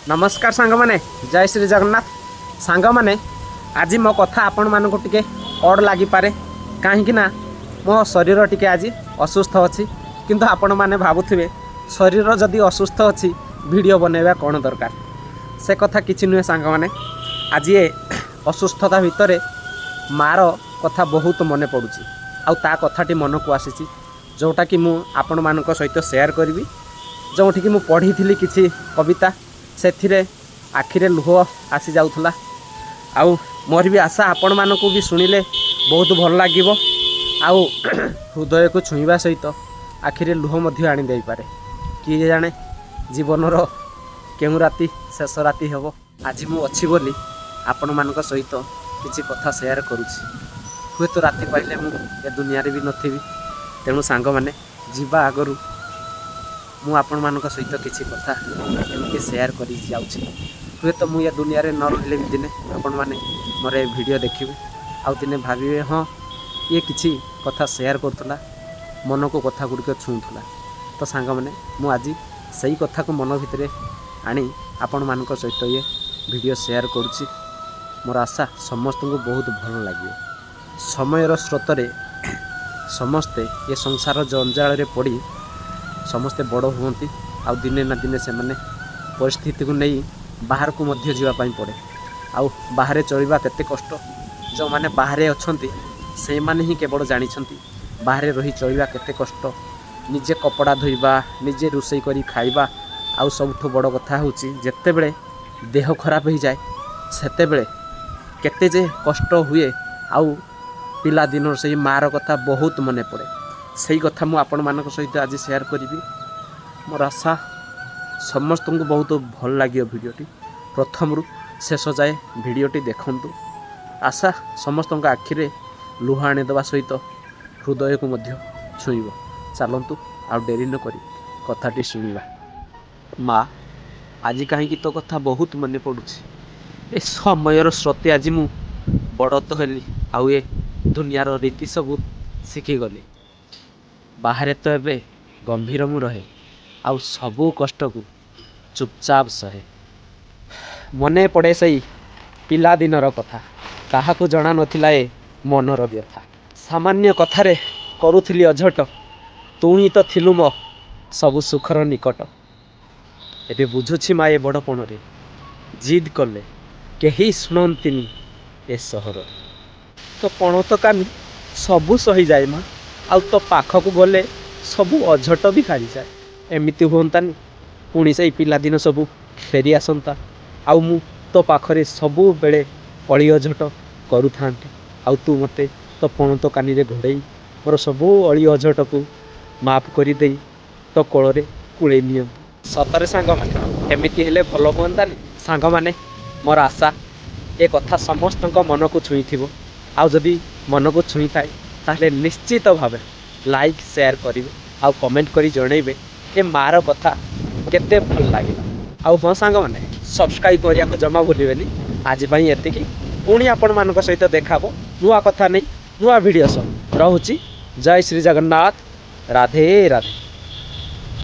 नमस्कार सांग माने जय श्री जगन्नाथ सांग माने आज मो कथा आपण मानक टिके अड लगी पारे कहीं मो शरीर टिके आज असुस्थ अच्छी किंतु आपण माने भावुथिबे शरीर जदि असुस्थ अच्छी वीडियो बनैबा कौन दरकार से कथा किछि नुहे सांग माने आज ये असुस्थता भितर मार कथा बहुत मन पड़ुछि आउ ता कथाटी मन को आसीछि जोटा कि मु आपण मानक सहित शेयर करी जोठी कि मु पढ़ी थी किछि कविता से आखिरे लुह आसी जाउथला आउ मोर भी आशा आपण मानक भी शुणिले बहुत भल लागिवो आउ हृदय को छुईबा सहित आखिरे लुह मध्य आनी दे पारे किए जाने जीवनर केउ राति शेष राति हेबो आज मु अच्छी बोली आपण मानक सहित किछि कथा शेयर करूछि हुए तो राति पाइले मु ए दुनिया रे भी नथिबी तेणु सांग माने जीवा आगरु मु आपण मानक सहित किछि कथा एमके शेयर करि जाउछि हुए तो मु या दुनिया रे न रहिले भी दिने आपण माने मोर ए वीडियो देखिबे आउ दिने भाबिबे हां ये किछि कथा शेयर करथला मन को कथा गुडिक छुंथला तो सांग माने मु आज सही कथा को मन भितरे आनी आपण मानक सहित ये वीडियो शेयर करूछि मोर आशा समस्त को बहुत भल लागियो समयर स्रोतरे समस्ते ये संसार जंजाल रे पड़ी समस्ते बड़ हुंती आउ दिने ना दिने से माने परिस्थिति को नहीं बाहर को मध्य जीवा पाई पड़े आउ बाहर चलवा केते कष्ट जो माने बाहर अछंती से माने ही केवल जानी बाहर रही चलवा केते कष्ट निजे कपड़ा धोइबा निजे रोषई करी खाइबा आउ सबठो बड़ कथा होची जेते बेले देह खराब हो जाए सेते बेले केते जे कष्ट हुए आउ पिला दिन से मार कथा बहुत मने पड़े सही कथा मु आपण मानक सहित आज शेयर करी मोर आशा समस्त को बहुत भल लगे वीडियोटी प्रथम रु शेष जाए वीडियोटी देखंतु आशा समस्त आखिरे लुह आनीदेवा सहित हृदय को मध्य छुईब चलतु आ डेरी न करी कथाटी शुणा माँ आज कहीं तो कथा बहुत मन पड़ुछि ए समयर स्रोते आज मु बड़ तो हेली आउ ए दुनियार रीति सब शिखीगली बाहर तो एबे गंभीर मु रहे आउ सबू कष्ट को चुपचाप सहे मने पड़े सही पिला दिनर कथा कहा को जना नथिला ए मनर व्यथा सामान्य कथारे करुथिली अझट तू ही तो थिलु मो सबु सुखर निकट एबे बुझुछि मा ए बड़पण रे जिद कले केही शुणंतिनी ए सहर तो पण तो कानी सबू सही जाए माँ आउ तो पाखक गले सबू अझट भी खारी जाए एमती हुंतानी पुणी से पिलादिन सबू फेरी आसंता आउ मु तो पाखरे सबू बेले अली अझट करू थांती आउ तू मते तो पण तो कानी रे घोड़े मोर सबू अली अझट को माफ कर दे तो कोल रे कुले निय सतरे सांग माने एमती हेले भल हुंतानी सांग माने मोर आशा ए कथा समस्त मन को छुई थिबो आउ जदि मन को छुई थाए ताहले निश्चित भाव लाइक शेयर करेंगे आउ कमेंट करी जनइबे ए मार कथा केते भल लगे आउ मो सांग माने सब्सक्राइब करिया को जमा भूलिबेनी आज भाई एतिकी पुणी आपण मानक सहित देखाबो नुआ कथा नहीं नुआ वीडियो सब रहुची जय श्री जगन्नाथ राधे राधे।